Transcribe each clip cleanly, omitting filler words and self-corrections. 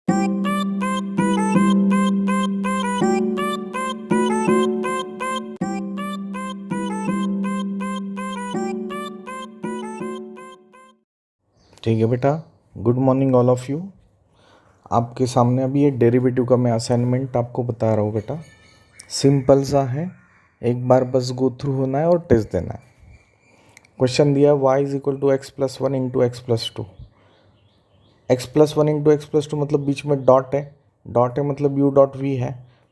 ठीक है बेटा, good morning all of you. आपके सामने अभी ये डेरिवेटिव का मैं असाइनमेंट आपको बता रहा हूँ बेटा। सिंपल सा है, एक बार बस गो थ्रू होना है और टेस्ट देना है। क्वेश्चन दिया है y is equal to x plus one into x plus two. X plus one into x plus two मतलब बीच में डॉट है मतलब u डॉट v है।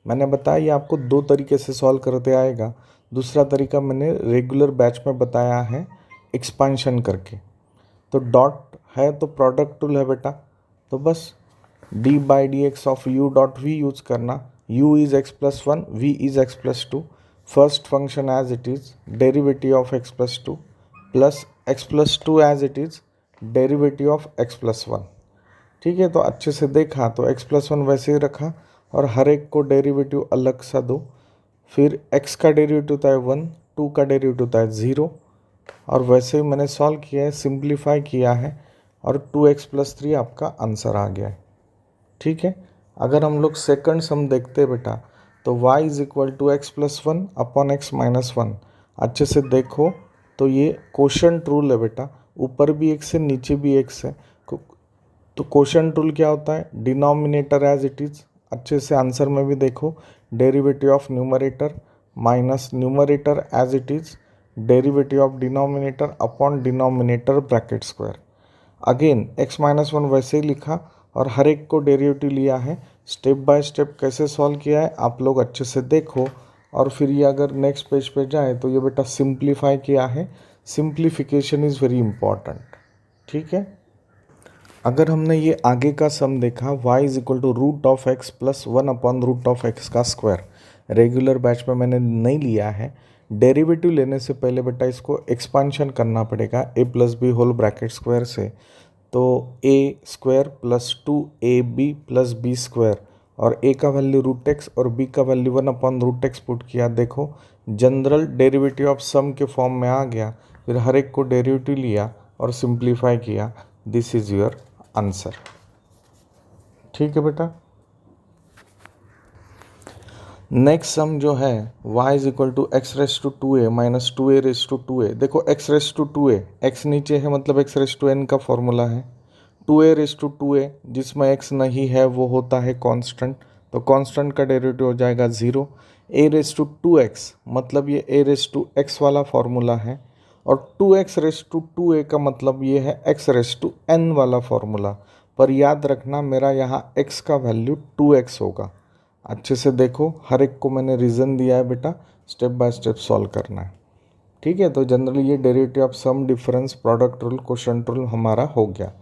मैंने बताया ये आपको दो तरीके से सॉल्व करते आएगा। दूसरा तरीका मैंने रेगुलर बैच में बताया है एक्सपांशन करके। तो डॉट है तो प्रोडक्ट टूल है बेटा, तो बस d by d x of u dot v use करना। u is x plus one, v is x plus two. First function as it is derivative of x plus two plus x plus two as it is derivative of x plus one. ठीक है, तो अच्छे से देखा तो x plus one वैसे ही रखा और हर एक को डेरिवेटिव अलग सा दो। फिर x का डेरिवेटिव होता है वन, टू का डेरिवेटिव होता है ज़ीरो, और वैसे ही मैंने सॉल्व किया है, सिंप्लीफाई किया है और 2x प्लस थ्री आपका आंसर आ गया है। ठीक है, अगर हम लोग सेकंड सम देखते हैं बेटा तो y is equal to x plus one upon x minus one. अच्छे से देखो तो ये कोशेंट रूल है बेटा, ऊपर भी x है नीचे भी x है। तो कोशेंट रूल क्या होता है, डिनोमिनेटर एज इट इज। अच्छे से आंसर में भी देखो, derivative of numerator minus numerator as it is derivative of denominator upon denominator bracket square. Again x minus one वैसे ही लिखा और हर एक को डेरिवेटिव लिया है। स्टेप बाय स्टेप कैसे सॉल्व किया है आप लोग अच्छे से देखो, और फिर ये अगर नेक्स्ट पेज पे जाए तो ये बेटा सिंप्लीफाई किया है। Simplification is very important. ठीक है, अगर हमने ये आगे का सम देखा y is equal to root of x plus one upon root of x का स्क्वायर। रेगुलर बैच में मैंने नहीं लिया है। डेरिवेटिव लेने से पहले बेटा इसको एक्सपांशन करना पड़ेगा a plus b whole bracket square से। तो a square plus two a b plus b square, और a का वैल्यू रूट एक्स और b का value one upon root x put किया। देखो जनरल डेरिवेटिव ऑफ सम के फॉर्म में आ गया। फिर हर एक को डेरिवेटिव लिया और सिंप्लीफाई किया। This is your answer. ठीक है बेटा, नेक्स्ट सम जो है y is equal to x raise to two a minus two a raise to two two. देखो x raise to two a, x नीचे है मतलब एक्स रेस टू एन का फॉर्मूला है। Two a raise to two a जिसमें x नहीं है वो होता है कांस्टेंट, तो कांस्टेंट का डेरिवेटिव हो जाएगा zero. A raise to two x मतलब ये ए रेस टू एक्स वाला फॉर्मूला है, और two x raise to two a का मतलब ये है एक्स रेस टू एन वाला फॉर्मूला। पर याद रखना मेरा यहाँ x का वैल्यू 2x होगा। अच्छे से देखो, हर एक को मैंने रीज़न दिया है बेटा, स्टेप बाय स्टेप सॉल्व करना है। ठीक है, तो जनरली ये derivative of sum difference product rule quotient rule हमारा हो गया।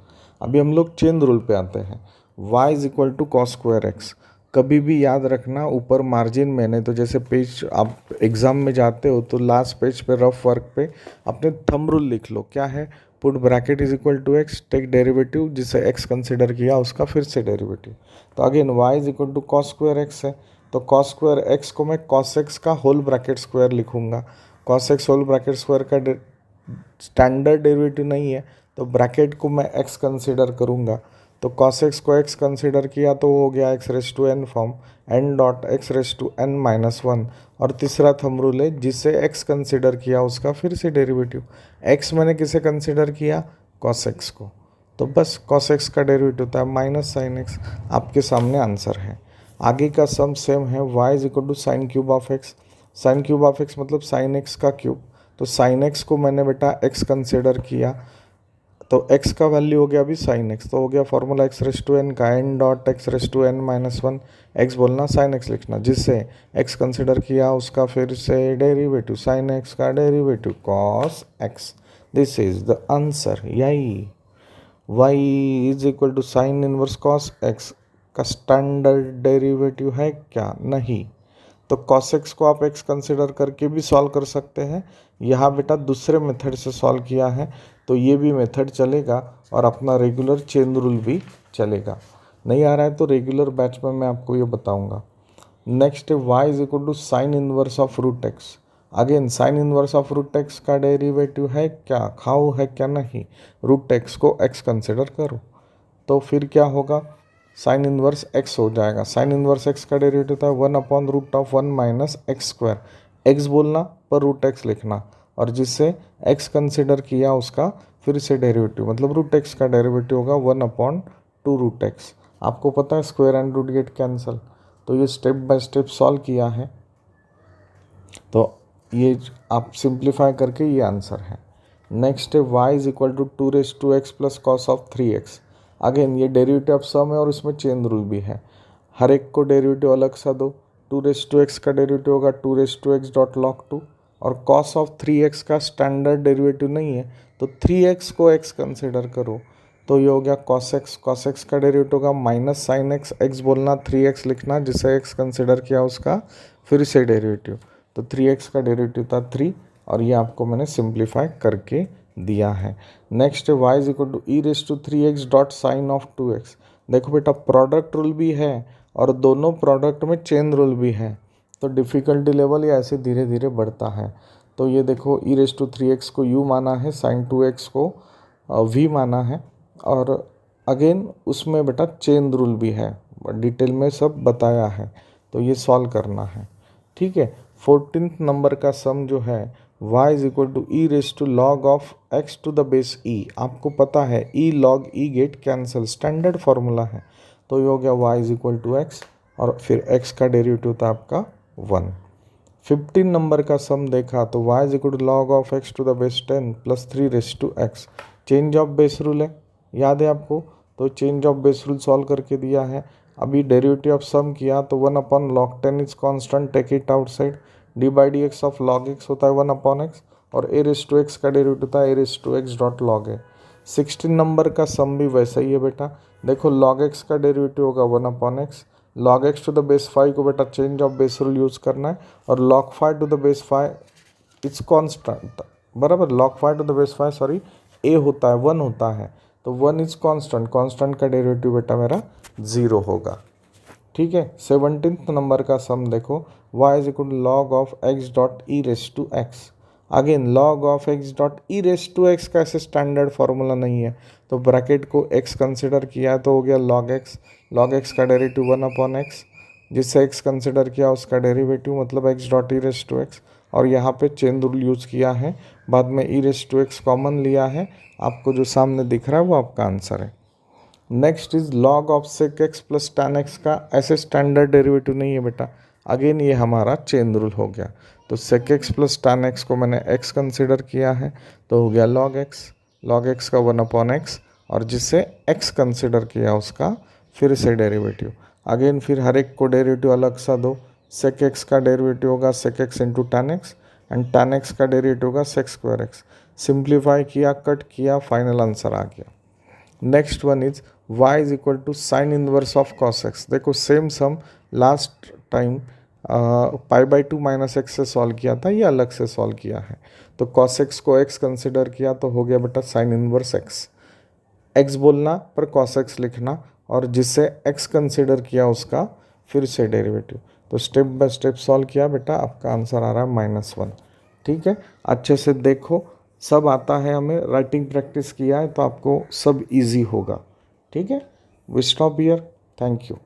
अभी हम लोग चेन रूल पे आते हैं। y is equal to cos square x. कभी भी याद रखना ऊपर मार्जिन में, नहीं तो जैसे पेज आप एग्ज़ाम में जाते हो तो लास्ट पेज पे रफ वर्क पे अपने थंब रूल लिख लो। क्या है, put bracket is equal to x, take derivative जिसे x कंसिडर किया उसका फिर से डेरिवेटिव। तो again y is equal to cos square x है, तो कॉस स्क्वायर एक्स को मैं कॉस एक्स का होल ब्रैकेट स्क्वायर लिखूंगा। Cos x whole bracket square का स्टैंडर्ड डेरिवेटिव नहीं है, तो ब्रैकेट को मैं x कंसिडर करूंगा। तो cos x को x कंसिडर किया तो हो गया x raise to n form, n dot x raise to n minus one. और तीसरा थंब रूल है, जिसे x कंसिडर किया उसका फिर से डेरिवेटिव। x मैंने किसे कंसिडर किया, cos x को, तो बस cos x का डेरिवेटिव होता है माइनस साइन x। आपके सामने आंसर है। आगे का सम सेम है, y is equal to sine cube of x। Sine cube of x मतलब साइन x का क्यूब। तो साइन x को मैंने बेटा x कंसिडर किया, तो x का वैल्यू हो गया अभी साइन x, तो हो गया formula x raise to n का n dot x raise to n minus one. X बोलना साइन x लिखना, जिससे x कंसिडर किया उसका फिर से डेरिवेटिव, साइन x का derivative cos x। This is the answer. यही y is equal to sine inverse cos x का स्टैंडर्ड डेरिवेटिव है क्या, नहीं। तो cos x को आप x कंसिडर करके भी सॉल्व कर सकते हैं। यहाँ बेटा दूसरे मेथड से सॉल्व किया है, तो ये भी मेथड चलेगा और अपना रेगुलर चेन रूल भी चलेगा। नहीं आ रहा है तो रेगुलर बैच में मैं आपको ये बताऊंगा। नेक्स्ट है y is equal to sine inverse of root x. Again sine inverse of root x का डेरिवेटिव है क्या, खाओ है क्या, नहीं। रूट एक्स को x कंसिडर करो, तो फिर क्या होगा, साइन इनवर्स एक्स हो जाएगा। साइन इनवर्स एक्स का डेरिवेटिव था 1/√1 माइनस एक्स स्क्वायर, एक्स बोलना पर रूट एक्स लिखना, और जिससे एक्स कंसिडर किया उसका फिर से डेरिवेटिव, मतलब रूट एक्स का डेरिवेटिव होगा 1/2√x। आपको पता है square and root get cancel, तो ये स्टेप बाय स्टेप सॉल्व किया है, तो ये आप सिंप्लीफाई करके ये आंसर है। नेक्स्ट है y=2x plus cos of 3x। Again ये डेरिवेटिव ऑफ सम है और इसमें चेन रूल भी है, हर एक को डेरिवेटिव अलग सा दो। 2x का डेरिवेटिव होगा 2x डॉट लॉग 2, और कॉस ऑफ 3x का स्टैंडर्ड डेरिवेटिव नहीं है तो 3x को x कंसिडर करो, तो ये हो गया cos x। cos x का डेरिवेटिव होगा माइनस साइन x, x बोलना 3x लिखना, जिसे x कंसिडर किया उसका फिर से डेरिवेटिव, तो 3x का डेरिवेटिव था 3, और ये आपको मैंने सिंप्लीफाई करके दिया है। नेक्स्ट है y=e⁻3x dot sign of 2x। देखो बेटा प्रोडक्ट रूल भी है और दोनों प्रोडक्ट में चेन रूल भी है, तो डिफ़िकल्टी लेवल ये ऐसे धीरे धीरे बढ़ता है। तो ये देखो e⁻3x को u माना है, साइन 2x को v माना है, और अगेन उसमें बेटा चेन रूल भी है, डिटेल में सब बताया है, तो ये सॉल्व करना है। ठीक है, 14th नंबर का सम जो है y=e⁻log of x to the base e। आपको पता है e log e get cancel, standard formula है, तो ये हो गया y=x, और फिर x का डेरिवेटिव था आपका 1। 15 नंबर का सम देखा तो y=log of x to the base 10 plus 3x। Change of base rule है, याद है आपको, तो change of base rule solve करके दिया है। अभी डेरिवेटिव ऑफ सम किया तो 1/log 10 is constant, take it outside, d/dx of log x होता है 1/x, और a⁻x का डेरिवेटिव होता है a⁻x dot log a। 16 number का सम भी वैसा ही है बेटा, देखो log x का डेरिवेटिव होगा 1/x, log x to the base 5 को बेटा change of base rule use करना है, और log 5 to the base 5 it's constant, बराबर, log 5 to the base 5 sorry a होता है 1 होता है, तो 1 इज कांस्टेंट, कांस्टेंट का डेरिवेटिव बेटा मेरा 0 होगा। ठीक है, 17th नंबर का सम देखो y=log of x dot e⁻x। Again log of x dot e⁻x का ऐसे स्टैंडर्ड फार्मूला नहीं है, तो ब्रैकेट को x कंसिडर किया तो हो गया log x का डेरिवेटिव 1/x, जिससे x कंसिडर किया उसका डेरिवेटिव मतलब x डॉट e⁻x, और यहाँ पे चेन रूल यूज़ किया है, बाद में e⁻x कॉमन लिया है, आपको जो सामने दिख रहा है वो आपका आंसर है। Next is log of sec x plus tan x का ऐसे स्टैंडर्ड डेरिवेटिव नहीं है बेटा, अगेन ये हमारा चेन रूल हो गया, तो sec x plus tan x को मैंने x कंसिडर किया है, तो हो गया log x का 1/x, और जिससे x कंसिडर किया उसका फिर से डेरिवेटिव, अगेन फिर हर एक को डेरिवेटिव अलग सा दो, sec x का डेरिवेटिव होगा sec x into tan x, and tan x का डेरिवेटिव होगा sec स्क्वायर x। सिंप्लीफाई किया, कट किया, फाइनल आंसर आ गया। Next one is y= sine inverse of cos x। देखो same sum last time π/2 minus x से solve किया था, ये अलग से सॉल्व किया है, तो cos x को x कंसिडर किया तो हो गया बेटा साइन इनवर्स x बोलना पर cos x लिखना, और जिससे x कंसिडर किया उसका फिर से डेरिवेटिव, तो स्टेप बाय स्टेप सॉल्व किया बेटा, आपका आंसर आ रहा है -1। ठीक है, अच्छे से देखो, सब आता है हमें, राइटिंग प्रैक्टिस किया है तो आपको सब इजी होगा। ठीक है, we stop here, thank you.